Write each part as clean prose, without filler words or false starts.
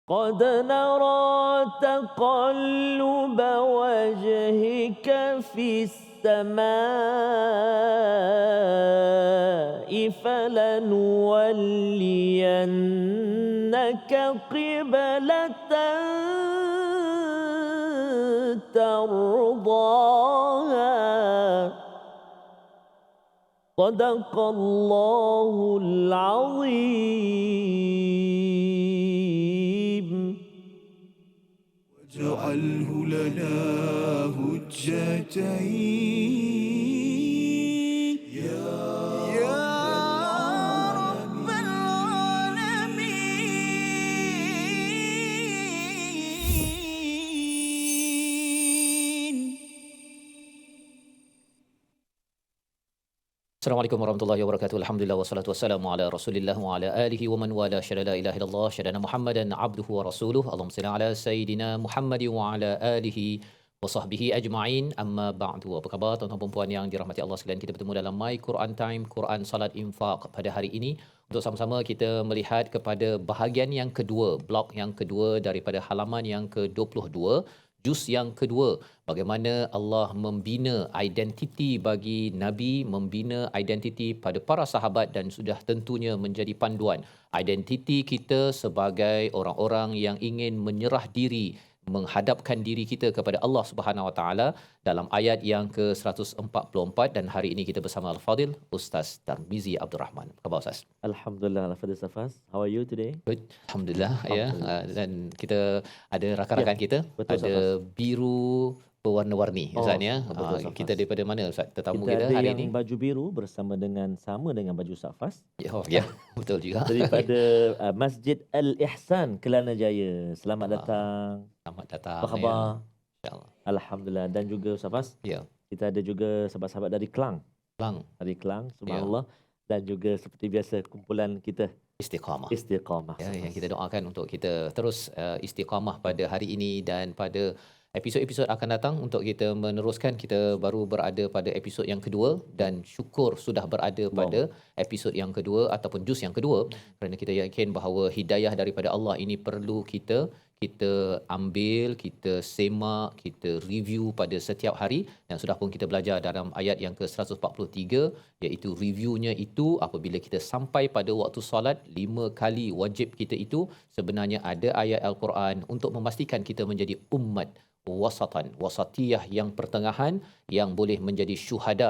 قد نرى تقلب وجهك في السماء فلنولينك قبلة ترضاها صدق الله العظيم واجعله لنا هجتين يا رب العالمين. Assalamualaikum warahmatullahi wabarakatuh. Alhamdulillah wassalatu wassalamu ala Rasulillah wa ala alihi wa man wala syada la ilaha illallah syadana Muhammadan abduhu wa rasuluh. Allahumma salli ala sayidina Muhammad wa ala alihi wa sahbihi ajma'in. Amma ba'du. Apa khabar tuan-tuan dan puan yang dirahmati Allah sekalian? Kita bertemu dalam My Quran Time, Quran Salat Infaq pada hari ini untuk sama-sama kita melihat kepada bahagian yang kedua, blok yang kedua daripada halaman yang ke-22. Juz yang kedua, bagaimana Allah membina identiti bagi Nabi, membina identiti pada para sahabat dan sudah tentunya menjadi panduan. Identiti kita sebagai orang-orang yang ingin menyerah diri, menghadapkan diri kita kepada Allah Subhanahu Wa Taala dalam ayat yang ke-144 dan hari ini kita bersama Al-Fadil Ustaz Tarmizi Abdul Rahman. Apa khabar Ustaz? Alhamdulillah, Al-Fadhil Safas. How are you today? Good. Alhamdulillah, ya. Alhamdulillah. Dan kita ada rakan-rakan kita, betul, ada biru berwarna-warni Ustaz ya. betul, Safas. Kita daripada mana Ustaz? Tetamu Kita kita ada hari yang ini. baju biru sama dengan baju Safas Ya, betul juga. daripada Masjid Al-Ihsan Kelana Jaya. Selamat datang. Selamat datang. Apa khabar? Ya. InsyaAllah. Alhamdulillah. Dan juga Safas, Ya. kita ada juga sahabat-sahabat dari Kelang. Lang Dari Kelang, subhanallah. Dan juga seperti biasa kumpulan kita istiqamah. Istiqamah. Ya, yang Safas. kita doakan untuk kita terus istiqamah pada hari ini dan pada episod-episod akan datang untuk kita meneruskan. Kita baru berada pada episod yang kedua dan syukur sudah berada pada episod yang kedua ataupun juz yang kedua, kerana kita yakin bahawa hidayah daripada Allah ini perlu kita ambil, kita semak, kita review pada setiap hari, dan sudah pun kita belajar dalam ayat yang ke-143, iaitu reviewnya itu apabila kita sampai pada waktu solat 5 kali wajib kita itu sebenarnya ada ayat Al-Quran untuk memastikan kita menjadi umat wasatiyah yang pertengahan yang boleh menjadi syuhada,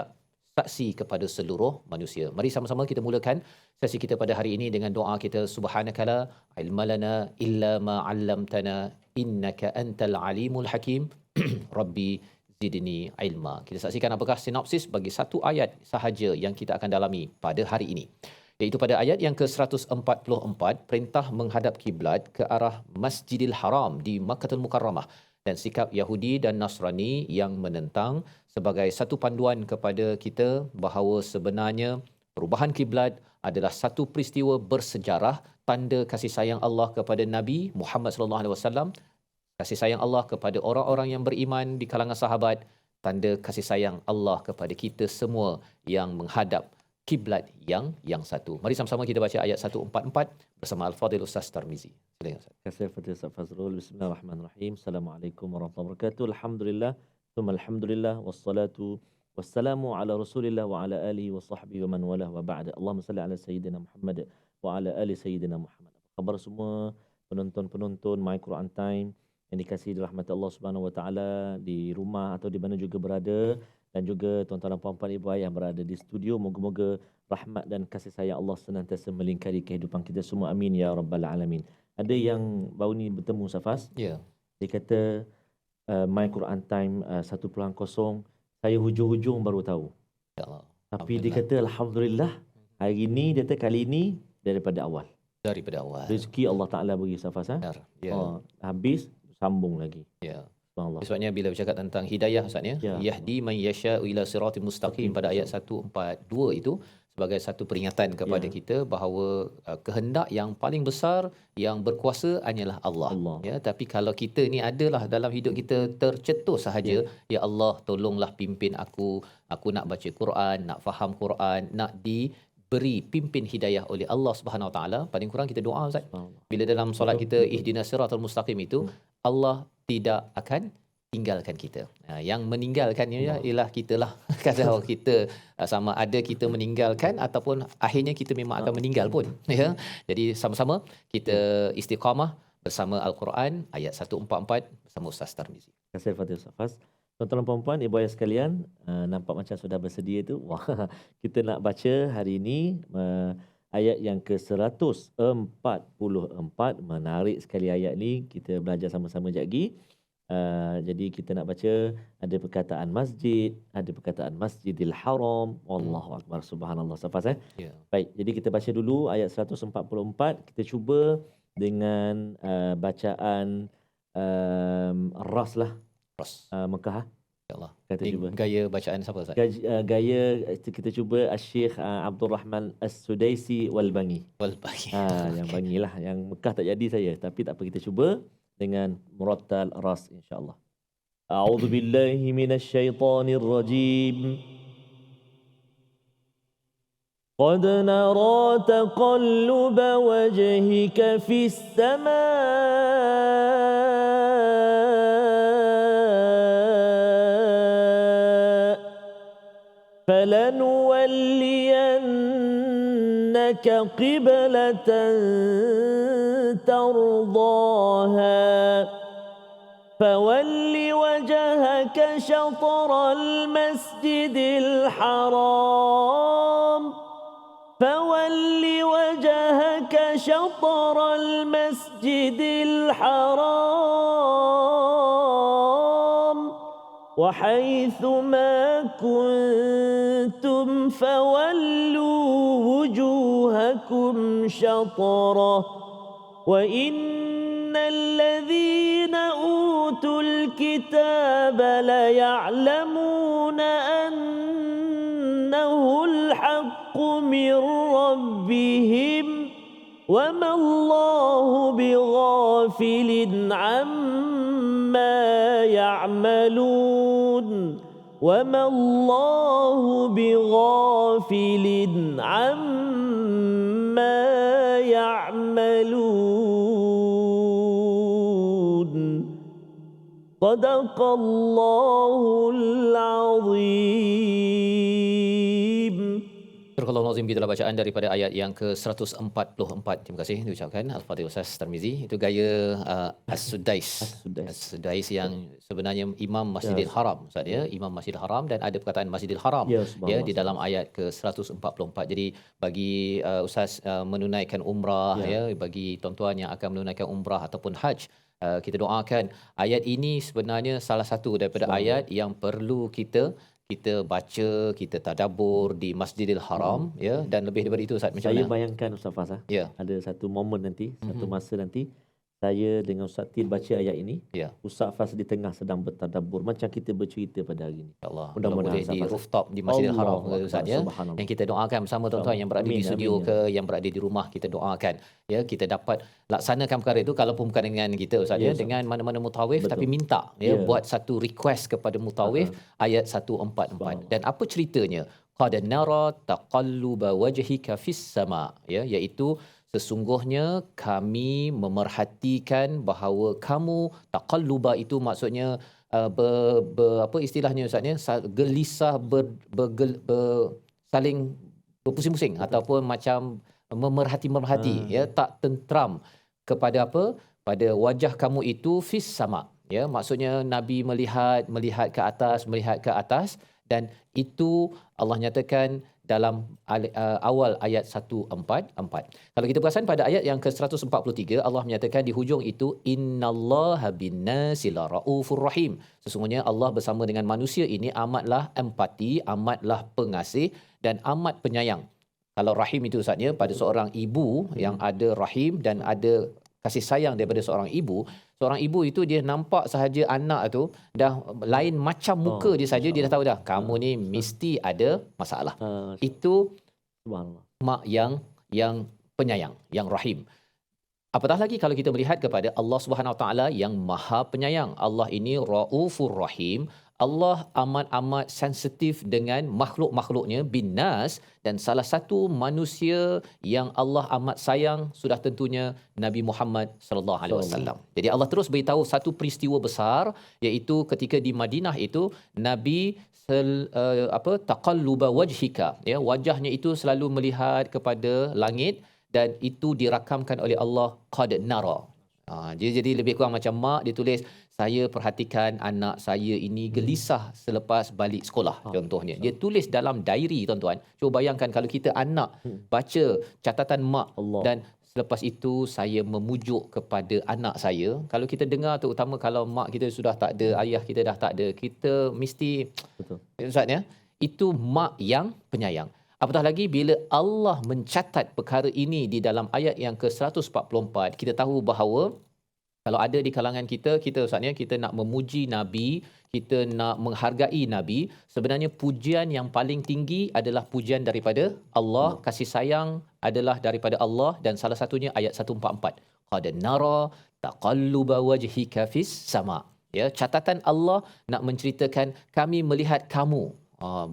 saksi kepada seluruh manusia. Mari sama-sama kita mulakan sesi kita pada hari ini dengan doa kita. Subhanakala ilmalana illa ma 'allamtana innaka antal alimul hakim. Rabbi zidni ilma. Kita saksikan apakah sinopsis bagi satu ayat sahaja yang kita akan dalami pada hari ini. Iaitu pada ayat yang ke-144, perintah menghadap kiblat ke arah Masjidil Haram di Makkahul Mukarramah dan sikap Yahudi dan Nasrani yang menentang sebagai satu panduan kepada kita bahawa sebenarnya perubahan kiblat adalah satu peristiwa bersejarah, tanda kasih sayang Allah kepada Nabi Muhammad sallallahu alaihi wasallam, kasih sayang Allah kepada orang-orang yang beriman di kalangan sahabat, tanda kasih sayang Allah kepada kita semua yang menghadap kiblat yang satu. Mari sama-sama kita baca ayat 144 bersama Al-Fadhil Ustaz Tarmizi. Silakan Ustaz. Terima kasih Fadil Ustaz Fazrul. Bismillahirrahmanirrahim. Assalamualaikum warahmatullahi wabarakatuh. Alhamdulillah. Thumma alhamdulillah. Wassalatu wassalamu ala rasulillah wa ala alihi wa sahbihi wa man walah wa ba'da. Allahumma salli ala Sayyidina Muhammad wa ala ali Sayyidina Muhammad. Apa khabar semua penonton-penonton My Quran Time yang dikasihi dirahmati Allah Subhanahu wa taala, di rumah atau di mana juga berada, dan juga tuan-tuan dan puan-puan ibu ayah yang berada di studio. Moga-moga rahmat dan kasih sayang Allah senantiasa melingkari kehidupan kita semua. Amin ya rabbal alamin. Ada yang baru ni bertemu Safas. Ya. Dia kata My Quran Time 1.0, saya hujung-hujung baru tahu. InsyaAllah. Tapi dia kata alhamdulillah hari ni, dia kata kali ni daripada awal. Daripada awal. Rezeki Allah Taala bagi Safas. Benar. Ya. Habis sambung lagi. Ya. Subhanallah. Sebabnya bila bercakap tentang hidayah Ustaz ya, Ya. yahdi man yasha'u ila siratal mustaqim pada ayat 142 itu sebagai satu peringatan kepada kita bahawa kehendak yang paling besar yang berkuasa hanyalah Allah. Ya, tapi kalau kita ni adalah dalam hidup kita tercetus sahaja, ya Allah tolonglah pimpin aku nak baca Quran, nak faham Quran, nak diberi pimpin hidayah oleh Allah Subhanahu Wa Taala, paling kurang kita doa Ustaz. Subhanallah. Bila dalam solat Betul, kita betul. ihdinas siratal mustaqim itu, Allah tidak akan tinggalkan kita. Yang meninggalkan ialah kita lah. Kalau kita sama ada kita meninggalkan ataupun akhirnya kita memang akan meninggal pun. Ya. Jadi sama-sama kita istiqamah bersama Al-Quran ayat 144 bersama Ustaz Tarmizi. Terima kasih Fadil Ustaz Fas. Tuan-tuan dan puan-puan, ibu ayah sekalian, nampak macam sudah bersedia tu. Wah, kita nak baca hari ini ayat yang ke-144. Menarik sekali ayat ni. Kita belajar sama-sama sekejap lagi. Jadi kita nak baca ada perkataan masjid, ada perkataan Masjidil Haram. Wallahu akbar, subhanallah. Safas Ya. Baik, jadi kita baca dulu ayat 144. Kita cuba dengan bacaan ras lah, Terus. Mekah. InsyaAllah. Kata Ini cuba. gaya bacaan siapa Ustaz? Gaya kita cuba Syekh Abdul Rahman As-Sudaisi wal Bangi. Wal bagi. Yang Bangi lah, yang Mekah tak jadi saya, tapi tak apa, kita cuba dengan murattal ras insya-Allah. A'udzu billahi minasyaitonir rajim. قد نرى تقلب وجهك في السماء فلنولينك قبلة ترضاها فول وجهك شطر المسجد الحرام فول وجهك شطر المسجد الحرام وحيث ما كنتم فولوا وجوهكم شطره وإن الذين أوتوا الكتاب ليعلمون أنه الحق من ربهم وما الله بغافل عما يعملون وما الله بغافل عما يعملون صدق الله العظيم. Astagfirullahalazim, gitulah bacaan daripada ayat yang ke-144. Terima kasih diucapkan Al-Fadhil Ustaz Tarmizi. Itu gaya As-Sudais. As-Sudais yang sebenarnya Imam Masjidil Haram Ustaz ya, Imam Masjidil Haram, dan ada perkataan Masjidil Haram ya di dalam ayat ke-144. Jadi bagi Ustaz menunaikan umrah ya, bagi tuan-tuan yang akan menunaikan umrah ataupun haji, kita doakan ayat ini sebenarnya salah satu daripada ayat yang perlu kita baca, kita tadabbur di Masjidil Haram ya, dan lebih daripada itu Ustaz, macam Saya mana? bayangkan Ustaz Fas, Ya. ada satu momen nanti, satu masa nanti saya dengan Ustaz Til baca ayat ini, Ya. Ustaz Fas di tengah sedang bertadabbur macam kita bercerita pada hari ini. InsyaAllah. Mudah-mudahan Boleh di Ustaz. rooftop di Masjidil Haram Allahu Ustaz Akbar, ya. subhanallah. Yang kita doakan bersama tuan-tuan yang berada di Amin, studio amin, ke yang berada di rumah, kita doakan ya, kita dapat laksanakan perkara itu, kalaupun bukan dengan kita Ustaz ya, Ustaz. dengan mana-mana mutawif, Betul. tapi minta ya, Ya. buat satu request kepada mutawif ayat 144. Dan apa ceritanya? Qad nara taqalluba wajhika fis sama, ya, iaitu sesungguhnya kami memerhatikan bahawa kamu, taqalluba itu maksudnya apa istilahnya Ustaz ya, gelisah saling berpusing-pusing ataupun macam memerhati ya, tak tentram kepada apa, pada wajah kamu itu fis sama ya, maksudnya Nabi melihat ke atas, dan itu Allah nyatakan dalam awal ayat 144. Kalau kita perasan pada ayat yang ke-143, Allah menyatakan di hujung itu, innallaha binnasi laraufur rahim. Sesungguhnya Allah bersama dengan manusia ini amatlah empati, amatlah pengasih dan amat penyayang. Kalau rahim itu Ustaz ya, pada seorang ibu yang ada rahim dan ada kasih sayang daripada seorang ibu itu dia nampak sahaja anak tu dah lain macam muka dia saja, dia dah tahu dah kamu ni mesti ada masalah. Itu Subhanallah. mak yang penyayang, yang rahim. Apatah lagi kalau kita melihat kepada Allah Subhanahu Wa Taala yang Maha Penyayang. Allah ini Raufur Rahim. Allah amat-amat sensitif dengan makhluk-makhluknya binnas, dan salah satu manusia yang Allah amat sayang sudah tentunya Nabi Muhammad sallallahu alaihi wasallam. Jadi Allah terus beritahu satu peristiwa besar, iaitu ketika di Madinah itu Nabi taqalluba wajhika, ya, wajahnya itu selalu melihat kepada langit, dan itu dirakamkan oleh Allah qad nara. Jadi lebih kurang macam mak dia tulis, saya perhatikan anak saya ini gelisah selepas balik sekolah, contohnya. Dia tulis dalam diary, tuan-tuan. Cuba bayangkan kalau kita anak baca catatan mak Allah. dan selepas itu saya memujuk kepada anak saya. Kalau kita dengar, terutama kalau mak kita sudah tak ada, ayah kita dah tak ada, kita mesti, Betul. Ustaz ya, itu mak yang penyayang. Apatah lagi bila Allah mencatat perkara ini di dalam ayat yang ke-144, kita tahu bahawa kalau ada di kalangan kita Ustaz ya, kita nak memuji Nabi, kita nak menghargai Nabi, sebenarnya pujian yang paling tinggi adalah pujian daripada Allah, kasih sayang adalah daripada Allah, dan salah satunya ayat 144. Qad nara taqalluba wajhika fis sama. Ya, catatan Allah nak menceritakan kami melihat kamu.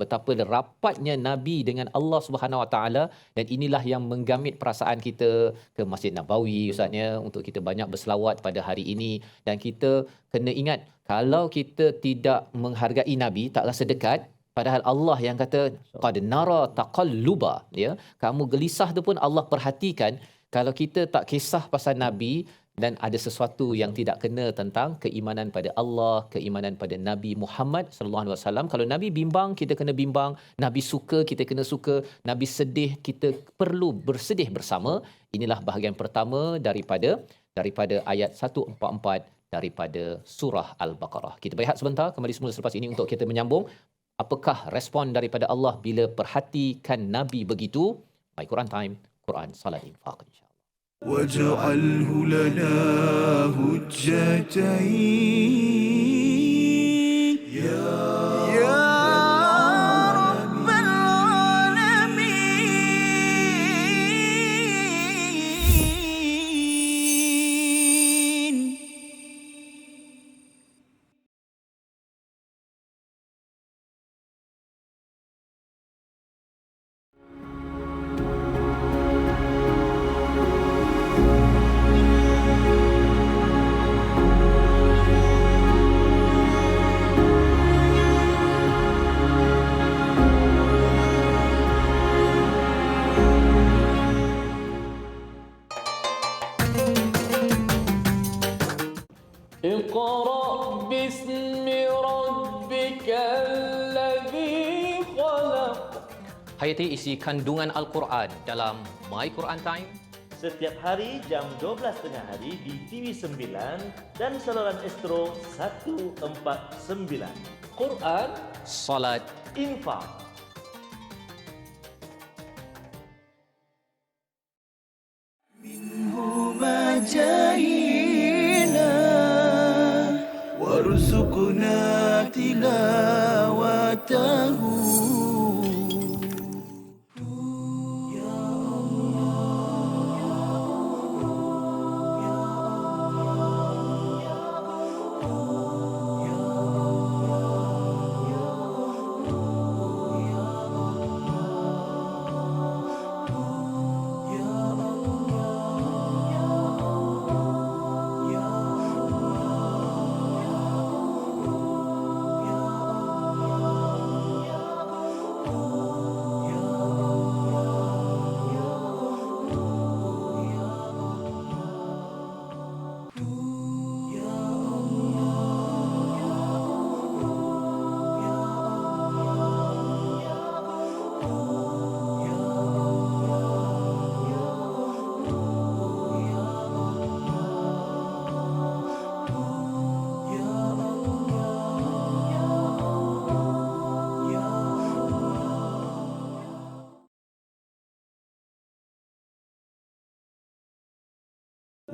Betapa rapatnya Nabi dengan Allah Subhanahu Wa Taala, dan inilah yang menggamit perasaan kita ke Masjid Nabawi, Ustaznya, untuk kita banyak berselawat pada hari ini. Dan kita kena ingat, kalau kita tidak menghargai Nabi, tak rasa dekat, padahal Allah yang kata qad nara taqalluba, ya, kamu gelisah tu pun Allah perhatikan. Kalau kita tak kisah pasal Nabi, dan ada sesuatu yang tidak kena tentang keimanan pada Allah, keimanan pada Nabi Muhammad sallallahu alaihi wasallam. Kalau Nabi bimbang, kita kena bimbang. Nabi suka, kita kena suka. Nabi sedih, kita perlu bersedih bersama. Inilah bahagian pertama daripada ayat 144 daripada surah Al-Baqarah. Kita berehat sebentar, kembali semula selepas ini untuk kita menyambung apakah respon daripada Allah bila perhatikan Nabi begitu. My Quran Time, Quran Salat Infaq, insya-Allah. واجعله لنا هجتين يا رب العالمين. اقرأ باسم ربك الذي خلق. Hayati isi kandungan Al-Quran dalam My Quran Time. Setiap hari jam 12.30 hari di TV9 dan saluran Astro 149. Quran Salat. Infaq. منهما جاهينا وارزقنا تلاوته.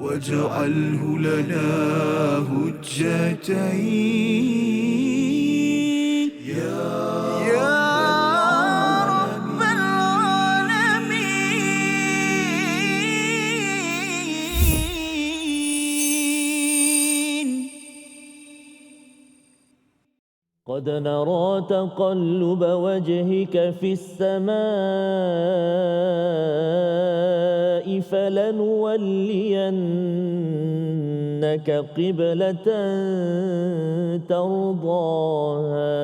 واجعله لنا هجتين يا رب العالمين. قد قد نرى تقلب وجهك في السماء فلنولينك قبلة ترضاها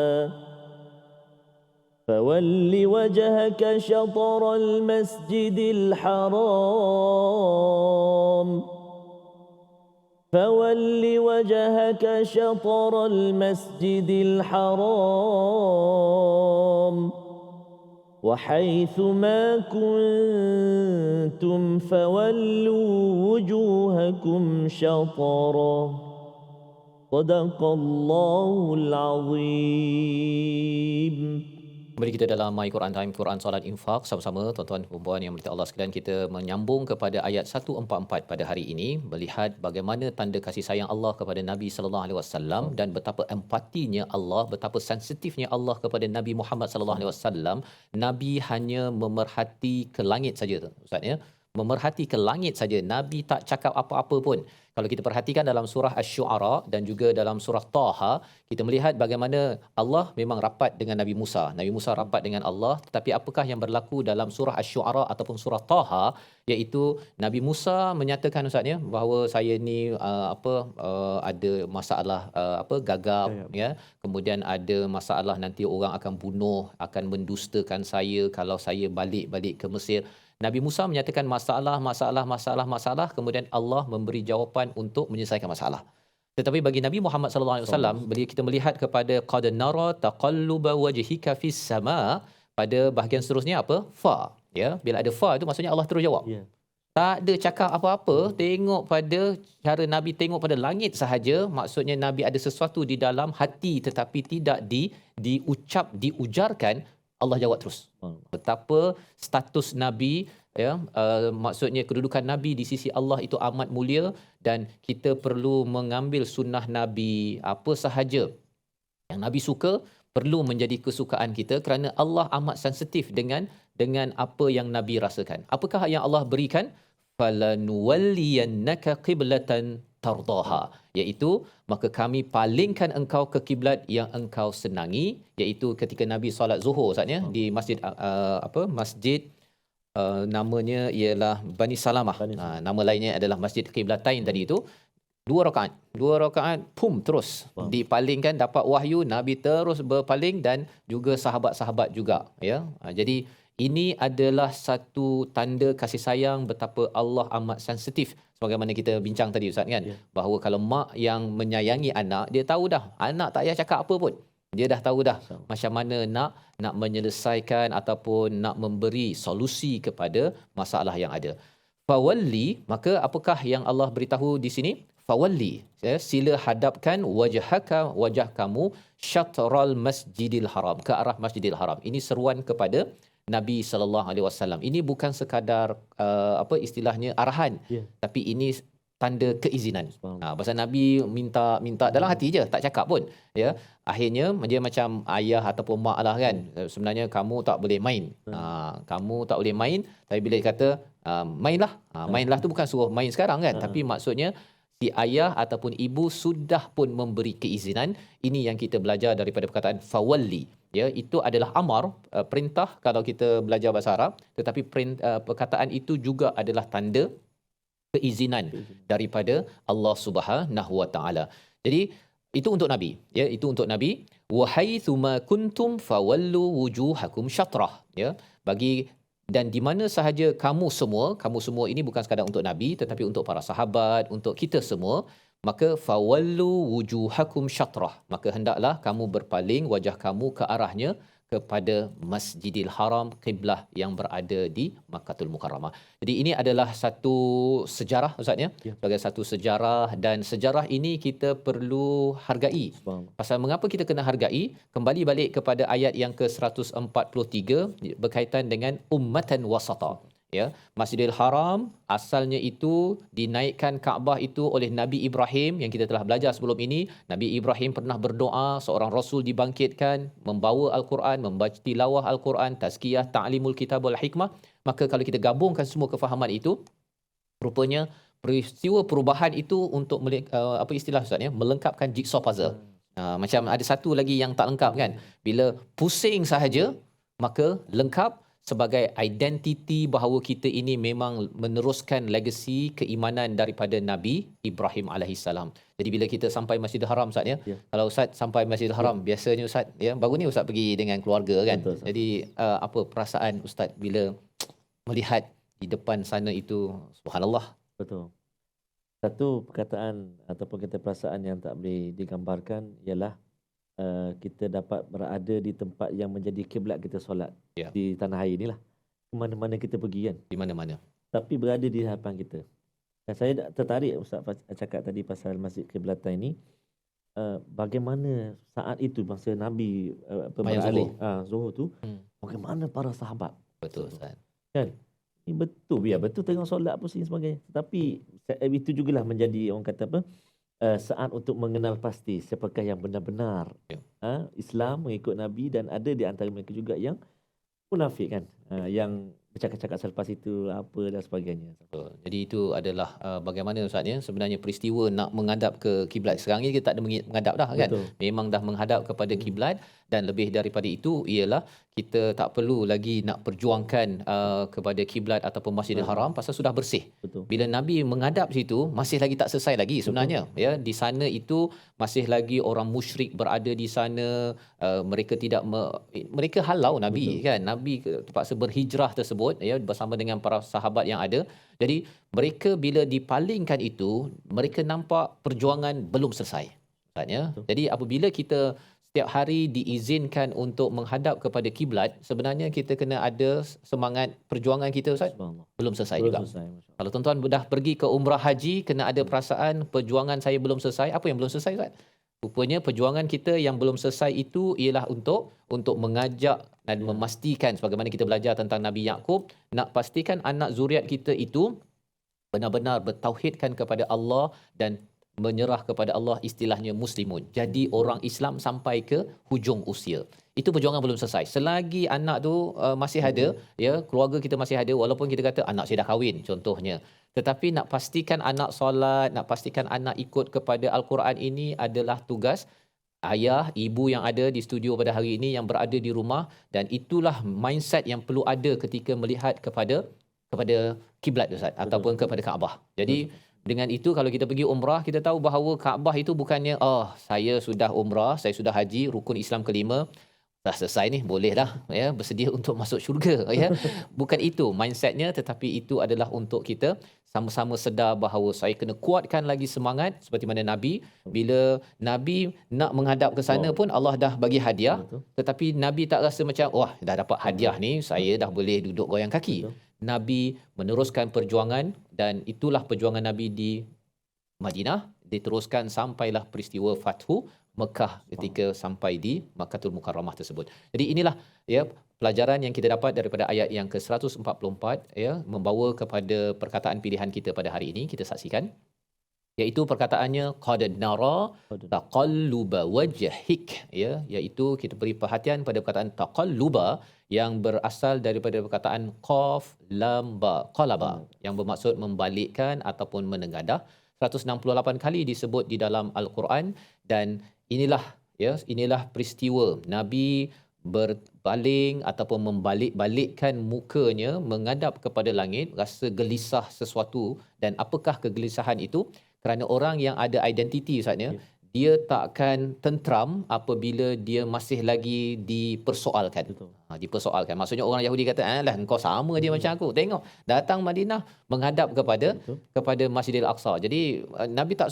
فول وجهك شطر المسجد الحرام فول وجهك شطر المسجد الحرام وحيث ما كنتم فولوا وجوهكم شطره صدق الله العظيم. Kembali kita dalam My Quran Time, Quran Salat Infak sama-sama tuan-tuan dan puan yang berkata Allah sekalian, kita menyambung kepada ayat 144 pada hari ini, melihat bagaimana tanda kasih sayang Allah kepada Nabi sallallahu alaihi wasallam dan betapa empatinya Allah, betapa sensitifnya Allah kepada Nabi Muhammad sallallahu alaihi wasallam. Nabi hanya memerhati ke langit saja tu Ustaz ya. Memerhati ke langit saja, Nabi tak cakap apa-apa pun. Kalau kita perhatikan dalam surah Asy-Syu'ara dan juga dalam surah Taha, kita melihat bagaimana Allah memang rapat dengan Nabi Musa. Nabi Musa rapat dengan Allah, tetapi apakah yang berlaku dalam surah Asy-Syu'ara ataupun surah Taha, iaitu Nabi Musa menyatakan Ustaz ya, bahawa saya ni ada masalah gagap ya. Kemudian ada masalah nanti orang akan bunuh, akan mendustakan saya kalau saya balik ke Mesir. Nabi Musa menyatakan masalah, kemudian Allah memberi jawapan untuk menyelesaikan masalah. Tetapi bagi Nabi Muhammad sallallahu alaihi wasallam, bila kita melihat kepada qad nara taqalluba wajhika fis sama, pada bahagian seterusnya apa? Fa, ya. Bila ada fa itu maksudnya Allah terus jawab. Yeah. Tak ada cakap apa-apa, tengok pada cara Nabi tengok pada langit sahaja, maksudnya Nabi ada sesuatu di dalam hati tetapi tidak diujarkan. Allah jawab terus. Betapa status Nabi ya, maksudnya kedudukan Nabi di sisi Allah itu amat mulia, dan kita perlu mengambil sunnah Nabi. Apa sahaja yang Nabi suka perlu menjadi kesukaan kita, kerana Allah amat sensitif dengan apa yang Nabi rasakan. Apakah yang Allah berikan? Falanuwalliyannaka qiblatan tardaha, iaitu maka kami palingkan engkau ke kiblat yang engkau senangi, iaitu ketika Nabi solat Zuhur Ustaz ya, di masjid masjid namanya ialah Bani Salamah. Nama lainnya adalah Masjid Qiblatain tadi itu. 2 rakaat terus dipalingkan, dapat wahyu, Nabi terus berpaling dan juga sahabat-sahabat juga ya. Jadi ini adalah satu tanda kasih sayang, betapa Allah amat sensitif. Sebagaimana kita bincang tadi Ustaz kan, bahawa kalau mak yang menyayangi anak, dia tahu dah anak tak payah cakap apa pun, dia dah tahu dah macam mana nak menyelesaikan ataupun nak memberi solusi kepada masalah yang ada. Fawalli, maka apakah yang Allah beritahu di sini? Fawalli, ya, sila hadapkan wajah kamu syatral masjidil haram, ke arah Masjidil Haram. Ini seruan kepada Nabi sallallahu alaihi wasallam. Ini bukan sekadar istilahnya arahan, tapi ini tanda keizinan. Pasal Nabi minta dalam hati je, tak cakap pun ya. Akhirnya dia macam ayah ataupun mak lah kan. Sebenarnya kamu tak boleh main. Kamu tak boleh main, tapi bila dia kata mainlah. Mainlah tu bukan suruh main sekarang kan, tapi maksudnya si ayah ataupun ibu sudah pun memberi keizinan. Ini yang kita belajar daripada perkataan fawalli. Ya, itu adalah amar, perintah kalau kita belajar bahasa Arab, tetapi perkataan itu juga adalah tanda keizinan daripada Allah Subhanahu Wa Taala. Jadi itu untuk Nabi, ya, itu untuk Nabi. Wa haitsuma kuntum fawallu wujuhakum syatrah, ya. Dan di mana sahaja kamu semua ini bukan sekadar untuk Nabi tetapi untuk para sahabat, untuk kita semua, maka fawallu wujuhakum syatrah, maka hendaklah kamu berpaling wajah kamu ke arahnya, kepada Masjidil Haram, kiblah yang berada di Makkahul Mukarramah. Jadi ini adalah satu sejarah Ustaz ya, sebagai satu sejarah, dan sejarah ini kita perlu hargai. Pasal mengapa kita kena hargai? Kembali balik kepada ayat yang ke-143 berkaitan dengan ummatan wasata. Ya, Masjidil Haram asalnya itu dinaikkan Kaabah itu oleh Nabi Ibrahim, yang kita telah belajar sebelum ini. Nabi Ibrahim pernah berdoa, seorang rasul dibangkitkan, membawa Al-Quran, membaca tilawah Al-Quran, tazkiyah, ta'limul kitab wal hikmah. Maka kalau kita gabungkan semua kefahaman itu, rupanya peristiwa perubahan itu untuk apa istilah Ustaz ya, melengkapkan jigsaw puzzle. Macam ada satu lagi yang tak lengkap kan. Bila pusing sahaja, maka lengkap sebagai identiti bahawa kita ini memang meneruskan legasi keimanan daripada Nabi Ibrahim alaihissalam. Jadi bila kita sampai Masjidil Haram Ustaz ya. Ya. Kalau Ustaz sampai Masjidil Haram, biasanya Ustaz ya, baru ni Ustaz pergi dengan keluarga kan. Betul, Ustaz. Jadi apa perasaan Ustaz bila melihat di depan sana itu, subhanallah. Betul. Satu perkataan ataupun kita perasaan yang tak boleh digambarkan ialah kita dapat berada di tempat yang menjadi kiblat kita solat Ya. di tanah air inilah. Ke mana-mana kita pergi kan. Di mana-mana. Tapi berada di hadapan kita. Dan saya tertarik Ustaz cakap tadi pasal Masjid Kiblatan ini. Bagaimana saat itu masa Nabi Mayang beralih Zuhur tu, bagaimana para sahabat. Betul Ustaz. Kan? Ini betul, ya betul tengah solat apa sih sebagainya. Tetapi itu jugalah menjadi orang kata apa? Saat untuk mengenal pasti siapakah yang benar-benar Islam mengikut Nabi, dan ada di antara mereka juga yang munafik kan, yang bercakap-cakap selepas itu apa dan sebagainya. Betul. Jadi itu adalah bagaimana Ustaz ya, sebenarnya peristiwa nak menghadap ke kiblat. Sekarang ni kita tak ada menghadap dah kan. Betul. Memang dah menghadap kepada kiblat, dan lebih daripada itu ialah kita tak perlu lagi nak perjuangkan kepada kiblat ataupun Masjidil Haram pasal sudah bersih. Betul. Bila Nabi menghadap situ masih lagi tak selesai lagi sebenarnya. Ya, di sana itu masih lagi orang musyrik berada di sana. Mereka tidak mereka halau Nabi. Betul. Kan, Nabi terpaksa berhijrah tersebut ya bersama dengan para sahabat yang ada. Jadi mereka bila dipalingkan itu, mereka nampak perjuangan belum selesai. Ustaz. Jadi apabila kita setiap hari diizinkan untuk menghadap kepada kiblat, sebenarnya kita kena ada semangat perjuangan kita Ustaz. Belum selesai Belum juga. selesai, Kalau tuan-tuan dah pergi ke umrah haji, kena ada perasaan perjuangan saya belum selesai. Apa yang belum selesai Ustaz? Rupanya perjuangan kita yang belum selesai itu ialah untuk mengajak dan memastikan, sebagaimana kita belajar tentang Nabi Yaqub, nak pastikan anak zuriat kita itu benar-benar bertauhidkan kepada Allah dan menyerah kepada Allah, istilahnya muslimun. Jadi orang Islam sampai ke hujung usia. Itu perjuangan belum selesai. Selagi anak tu masih ada, ya, keluarga kita masih ada, walaupun kita kata anak saya dah kahwin contohnya. Tetapi nak pastikan anak solat, nak pastikan anak ikut kepada Al-Quran ini adalah tugas ayah, ibu yang ada di studio pada hari ini, yang berada di rumah, dan itulah mindset yang perlu ada ketika melihat kepada kiblat Ustaz ataupun kepada Kaabah. Jadi dengan itu kalau kita pergi umrah, kita tahu bahawa Kaabah itu bukannya saya sudah umrah, saya sudah haji, rukun Islam kelima, dah selesai ni, boleh dah ya bersedia untuk masuk syurga ya. Bukan itu mindsetnya, tetapi itu adalah untuk kita sama-sama sedar bahawa saya kena kuatkan lagi semangat seperti mana Nabi, bila Nabi nak menghadap ke sana pun Allah dah bagi hadiah. Betul. Tetapi Nabi tak rasa macam wah dah dapat hadiah ni, saya dah boleh duduk goyang kaki. Betul. Nabi meneruskan perjuangan, dan itulah perjuangan Nabi di Madinah, diteruskan sampailah peristiwa Fathu Mekah ketika sampai di Makkahul Mukarramah tersebut. Jadi inilah ya pelajaran yang kita dapat daripada ayat yang ke-144 ya, membawa kepada perkataan pilihan kita pada hari ini. Kita saksikan, iaitu perkataannya qad nara taqalluba wajhik ya, iaitu kita beri perhatian pada perkataan taqalluba yang berasal daripada perkataan qaf lam ba qalaba, yang bermaksud membalikkan ataupun menengadah. 168 kali disebut di dalam Al-Quran, dan inilah peristiwa Nabi berbaling ataupun membalik-balikkan mukanya menghadap kepada langit, rasa gelisah sesuatu. Dan apakah kegelisahan itu? Kerana orang yang ada identiti Ustaznya, dia takkan tentram apabila dia masih lagi dipersoalkan. Dipersoalkan. Maksudnya orang Yahudi kata, "Alah, engkau sama dia macam aku. Tengok, datang Madinah menghadap kepada Masjidil Aqsa." Jadi Nabi tak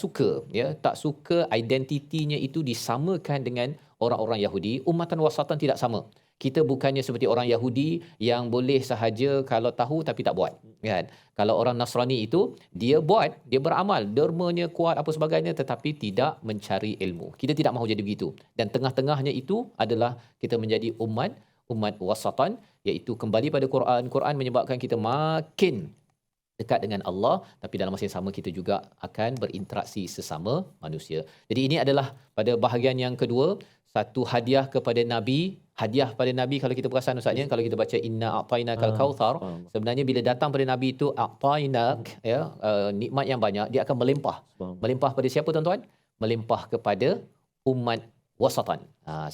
suka identitinya itu disamakan dengan orang-orang Yahudi. Ummatan wasatan tidak sama. Kita bukannya seperti orang Yahudi yang boleh sahaja kalau tahu tapi tak buat, kan? Kalau orang Nasrani itu dia buat, dia beramal, dermanya kuat apa sebagainya, tetapi tidak mencari ilmu. Kita tidak mahu jadi begitu. Dan tengah-tengahnya itu adalah kita menjadi umat wasatan, iaitu kembali pada Quran. Quran menyebabkan kita makin dekat dengan Allah, tapi dalam masa yang sama kita juga akan berinteraksi sesama manusia. Jadi ini adalah pada bahagian yang kedua, satu hadiah kepada Nabi. Hadiah pada Nabi, kalau kita perasan Ustaznya, kalau kita baca inna a'tainakal kautsar, sebenarnya bila datang pada Nabi itu a'tainak ya, nikmat yang banyak, dia akan melimpah. Melimpah pada siapa tuan-tuan? Melimpah kepada umat wasatan.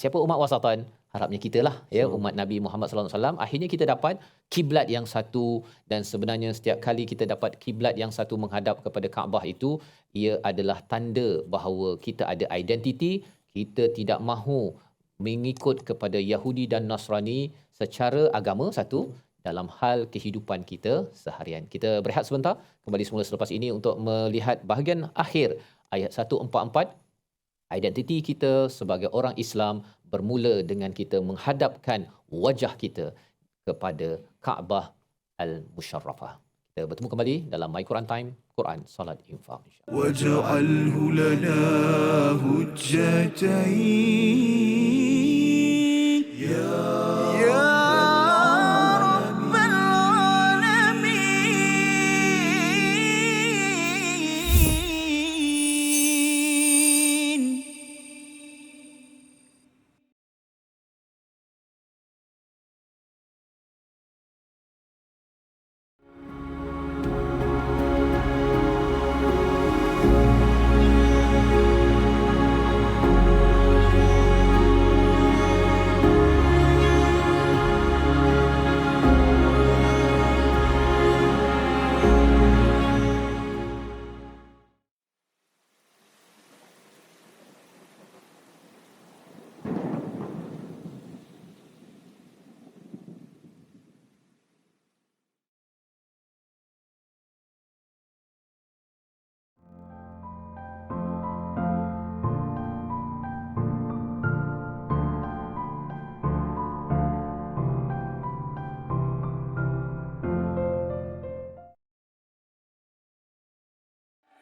Siapa umat wasatan? Harapnya kita lah, ya, umat Nabi Muhammad sallallahu alaihi wasallam. Akhirnya kita dapat kiblat yang satu, dan sebenarnya setiap kali kita dapat kiblat yang satu menghadap kepada Kaabah itu, ia adalah tanda bahawa kita ada identiti. Kita tidak mahu mengikut kepada Yahudi dan Nasrani secara agama satu, dalam hal kehidupan kita seharian. Kita berehat sebentar, kembali semula selepas ini untuk melihat bahagian akhir ayat 144. Identiti kita sebagai orang Islam bermula dengan kita menghadapkan wajah kita kepada Kaabah Al-Musharrafah. Kita bertemu kembali dalam My Quran Time, Quran Salat Infaq. واجعله لنا هجتين يا رب العالمين.